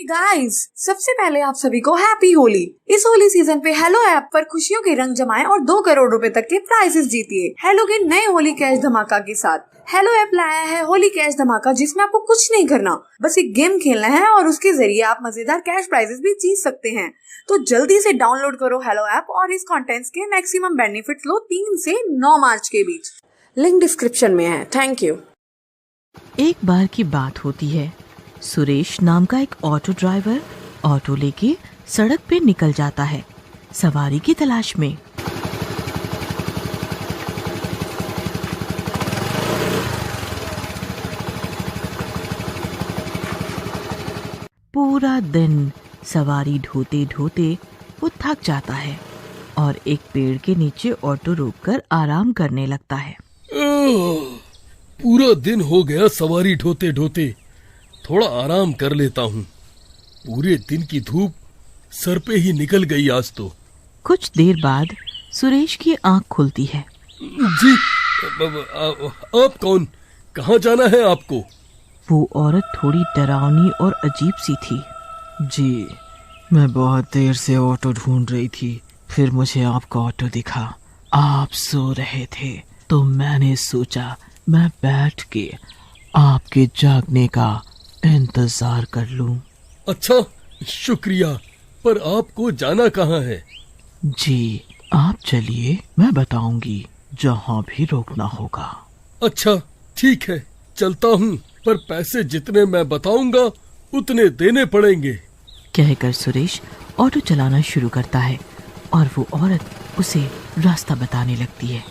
Guys, सबसे पहले आप सभी को हैप्पी होली। इस होली सीजन पे हेलो ऐप पर खुशियों के रंग जमाएं और 2 करोड़ रुपए तक के प्राइजेस जीतिए हेलो के नए होली कैश धमाका के साथ। हेलो ऐप लाया है होली कैश धमाका, जिसमें आपको कुछ नहीं करना, बस एक गेम खेलना है और उसके जरिए आप मजेदार कैश प्राइजेस भी जीत सकते हैं। तो जल्दी से डाउनलोड करो हेलो ऐप और इस कंटेंट्स के मैक्सिमम बेनिफिट्स लो 3 से 9 मार्च के बीच। लिंक डिस्क्रिप्शन में है। Thank you. एक बार की बात होती है, सुरेश नाम का एक ऑटो ड्राइवर ऑटो लेके सड़क पे निकल जाता है सवारी की तलाश में। पूरा दिन सवारी ढोते ढोते वो थक जाता है और एक पेड़ के नीचे ऑटो रोककर आराम करने लगता है। पूरा दिन हो गया सवारी ढोते ढोते, थोड़ा आराम कर लेता हूँ। पूरे दिन की धूप सर पे ही निकल गई आज तो। कुछ देर बाद सुरेश की आंख खुलती है। जी, आप कौन? कहाँ जाना है आपको? वो औरत थोड़ी डरावनी और अजीब सी थी। जी, मैं बहुत देर से ऑटो ढूंढ रही थी, फिर मुझे आपका ऑटो दिखा। आप सो रहे थे तो मैंने सोचा मैं बैठ के आपके जागने का इंतजार कर लूं। अच्छा, शुक्रिया। पर आपको जाना कहाँ है? जी, आप चलिए, मैं बताऊंगी जहाँ भी रोकना होगा। अच्छा, ठीक है, चलता हूँ, पर पैसे जितने मैं बताऊंगा उतने देने पड़ेंगे। कहकर सुरेश ऑटो चलाना शुरू करता है और वो औरत उसे रास्ता बताने लगती है।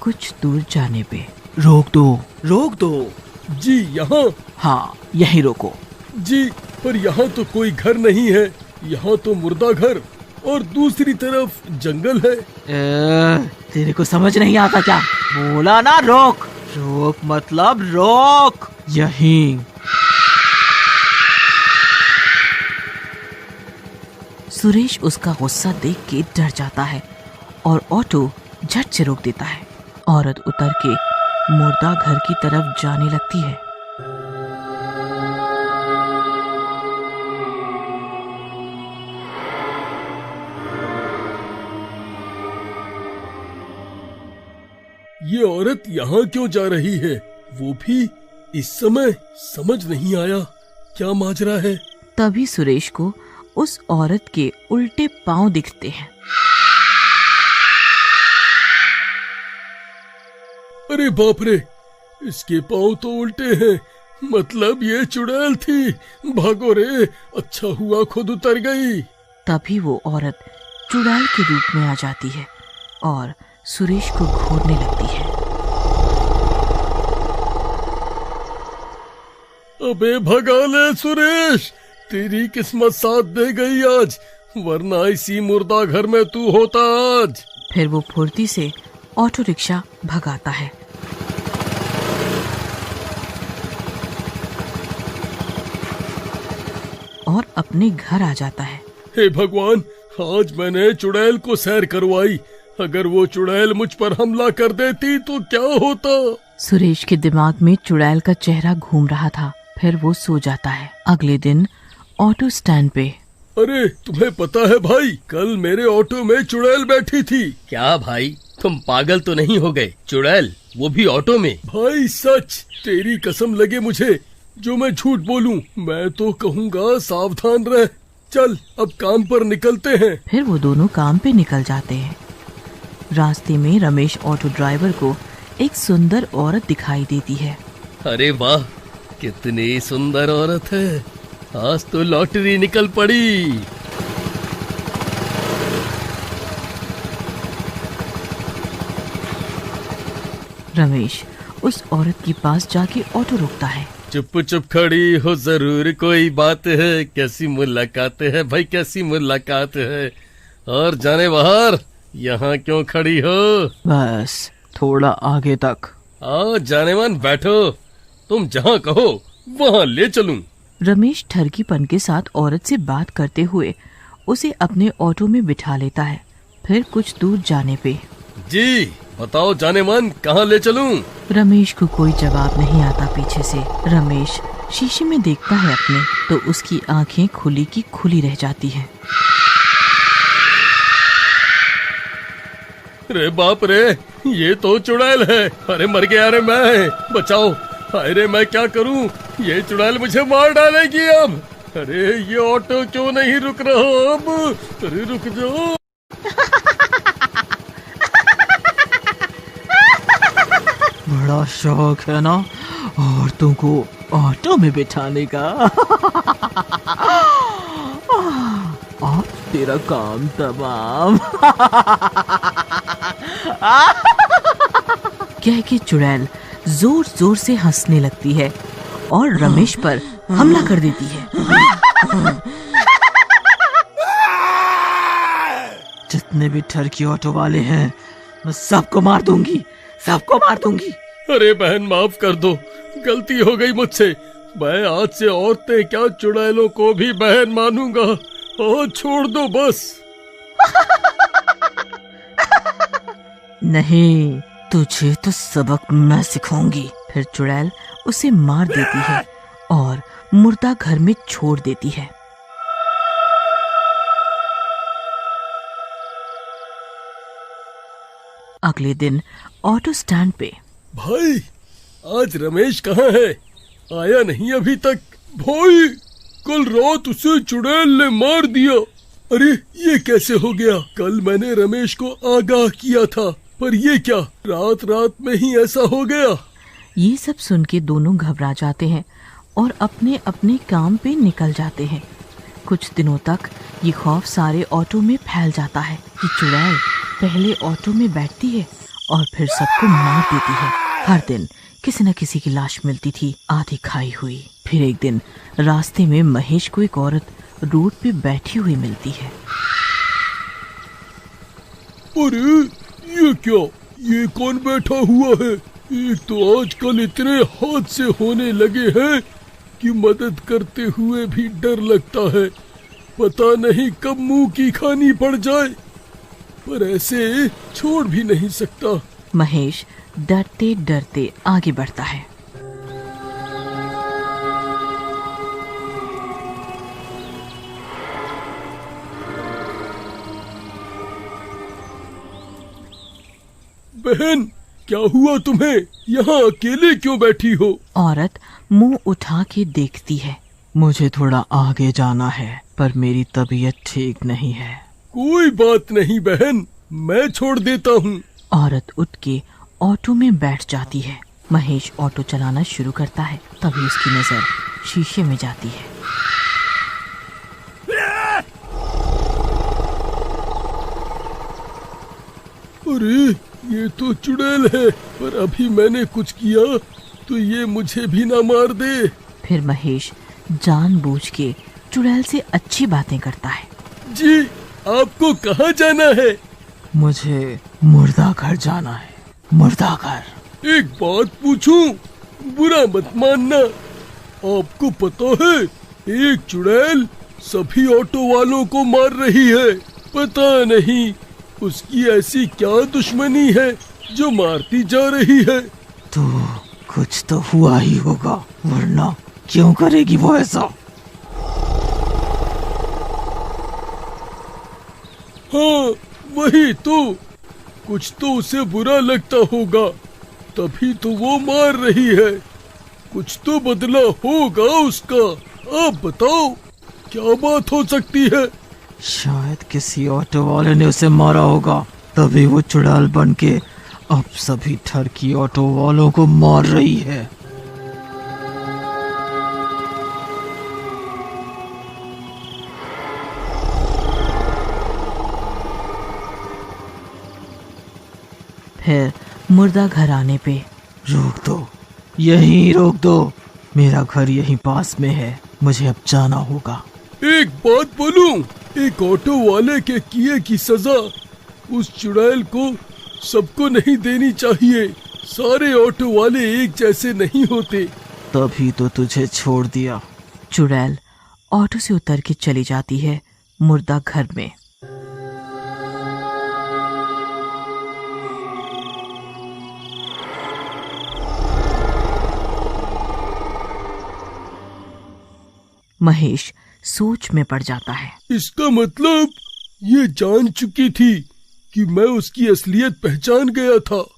कुछ दूर जाने पे रोक दो। जी, यहाँ? हाँ, यहीं रोको। जी, पर यहाँ तो कोई घर नहीं है, यहाँ तो मुर्दा घर और दूसरी तरफ जंगल है। तेरे को समझ नहीं आता क्या? बोला ना रोक। रोक मतलब रोक, यहीं। सुरेश उसका गुस्सा देख के डर जाता है और ऑटो झट से रोक देता है। औरत उतर के मुर्दा घर की तरफ जाने लगती है। ये औरत यहाँ क्यों जा रही है? वो भी इस समय? समझ नहीं आया क्या माजरा है। तभी सुरेश को उस औरत के उल्टे पांव दिखते हैं। अरे बाप रे, इसके पाँव तो उल्टे हैं, मतलब ये चुड़ैल थी। भागो रे, अच्छा हुआ खुद उतर गई। तभी वो औरत चुड़ैल के रूप में आ जाती है और सुरेश को घूरने लगती है। अबे भगा ले सुरेश, तेरी किस्मत साथ दे गई आज, वरना इसी मुर्दा घर में तू होता आज। फिर वो फुर्ती से ऑटो रिक्शा भगाता है। और अपने घर आ जाता है। हे भगवान, आज मैंने चुड़ैल को सैर करवाई, अगर वो चुड़ैल मुझ पर हमला कर देती तो क्या होता? सुरेश के दिमाग में चुड़ैल का चेहरा घूम रहा था। फिर वो सो जाता है। अगले दिन ऑटो स्टैंड पे। अरे, तुम्हें पता है भाई, कल मेरे ऑटो में चुड़ैल बैठी थी। क्या भाई, तुम पागल तो नहीं हो गए? चुड़ैल, वो भी ऑटो में? भाई सच, तेरी कसम लगे मुझे जो मैं झूठ बोलूं। मैं तो कहूँगा सावधान रह। चल, अब काम पर निकलते हैं। फिर वो दोनों काम पे निकल जाते हैं। रास्ते में रमेश ऑटो ड्राइवर को एक सुंदर औरत दिखाई देती है। अरे वाह, कितनी सुंदर औरत है, आज तो लॉटरी निकल पड़ी। रमेश उस औरत के पास जाके ऑटो रोकता है। चुप चुप खड़ी हो, जरूर कोई बात है। कैसी मुलाकात है भाई, कैसी मुलाकात है। और जाने बाहर, यहाँ क्यों खड़ी हो? बस थोड़ा आगे तक। आओ जानेमान, बैठो, तुम जहाँ कहो वहाँ ले चलूं। रमेश ठरकीपन के साथ औरत से बात करते हुए उसे अपने ऑटो में बिठा लेता है। फिर कुछ दूर जाने पे, जी बताओ जाने मन, कहाँ ले चलूं? रमेश को कोई जवाब नहीं आता पीछे से। रमेश शीशे में देखता है अपने, तो उसकी आंखें खुली की खुली रह जाती हैं। रे बाप रे, ये तो चुड़ैल है। अरे मर गया रे मैं, बचाओ। अरे मैं क्या करूं, ये चुड़ैल मुझे मार डालेगी अब। अरे ये ऑटो क्यों नहीं रुक रहा अब? अरे रुक जाओ। बड़ा शौक है ना औरतों को ऑटो में बिठाने का। अब तेरा काम तमाम। कह के चुड़ैल जोर जोर से हंसने लगती है और रमेश पर हमला कर देती है। जितने भी ठरकी ऑटो वाले हैं मैं सबको मार दूंगी, सबको मार दूंगी। अरे बहन माफ कर दो, गलती हो गई मुझसे। मैं आज से औरतें क्या चुड़ैलों को भी बहन मानूंगा। और छोड़ दो बस। नहीं, तुझे तो सबक मैं सिखाऊंगी। फिर चुड़ैल उसे मार देती है और मुर्दा घर में छोड़ देती है। अगले दिन ऑटो स्टैंड पे। भाई आज रमेश कहाँ है? आया नहीं अभी तक। भाई कल रात उसे चुड़ैल ने मार दिया। अरे ये कैसे हो गया? कल मैंने रमेश को आगाह किया था, पर ये क्या रात रात में ही ऐसा हो गया? ये सब सुन के दोनों घबरा जाते हैं और अपने अपने काम पे निकल जाते हैं। कुछ दिनों तक ये खौफ सारे ऑटो में फैल जाता है कि चुड़ैल पहले ऑटो में बैठती है और फिर सबको मार देती है। हर दिन किसी न किसी की लाश मिलती थी, आधी खाई हुई। फिर एक दिन रास्ते में महेश को एक औरत रोड पे बैठी हुई मिलती है। अरे ये क्या, ये कौन बैठा हुआ है? एक तो आजकल इतने हादसे होने लगे हैं कि मदद करते हुए भी डर लगता है। पता नहीं कब मुंह की खानी पड़ जाए, पर ऐसे छोड़ भी नहीं सकता। महेश डरते डरते आगे बढ़ता है। बहन क्या हुआ तुम्हें? यहाँ अकेले क्यों बैठी हो? औरत मुंह उठा के देखती है। मुझे थोड़ा आगे जाना है, पर मेरी तबीयत ठीक नहीं है। कोई बात नहीं बहन, मैं छोड़ देता हूँ। औरत उठ के ऑटो में बैठ जाती है। महेश ऑटो चलाना शुरू करता है, तभी उसकी नजर शीशे में जाती है। अरे ये तो चुड़ैल है, पर अभी मैंने कुछ किया तो ये मुझे भी ना मार दे। फिर महेश जानबूझ के चुड़ैल से अच्छी बातें करता है। जी आपको कहाँ जाना है? मुझे मुर्दा घर जाना है, मुर्दा घर। एक बात पूछूं, बुरा मत मानना। आपको पता है एक चुड़ैल सभी ऑटो वालों को मार रही है। पता नहीं उसकी ऐसी क्या दुश्मनी है जो मारती जा रही है। तो कुछ तो हुआ ही होगा, वरना क्यों करेगी वो ऐसा? हाँ वही तो, कुछ तो उसे बुरा लगता होगा, तभी तो वो मार रही है। कुछ तो बदला होगा उसका। आप बताओ क्या बात हो सकती है? शायद किसी ऑटो वाले ने उसे मारा होगा, तभी वो चुड़ैल बन के अब सभी ठरकी ऑटो वालों को मार रही है। फिर मुर्दा घर आने पे। रोक दो, यहीं रोक दो। मेरा घर यहीं पास में है, मुझे अब जाना होगा। एक बात बोलूं, एक ऑटो वाले के किए की सजा उस चुड़ैल को सबको नहीं देनी चाहिए। सारे ऑटो वाले एक जैसे नहीं होते। तभी तो तुझे छोड़ दिया। चुड़ैल ऑटो से उतर के चली जाती है मुर्दा घर में। महेश सोच में पड़ जाता है। इसका मतलब ये जान चुकी थी कि मैं उसकी असलियत पहचान गया था।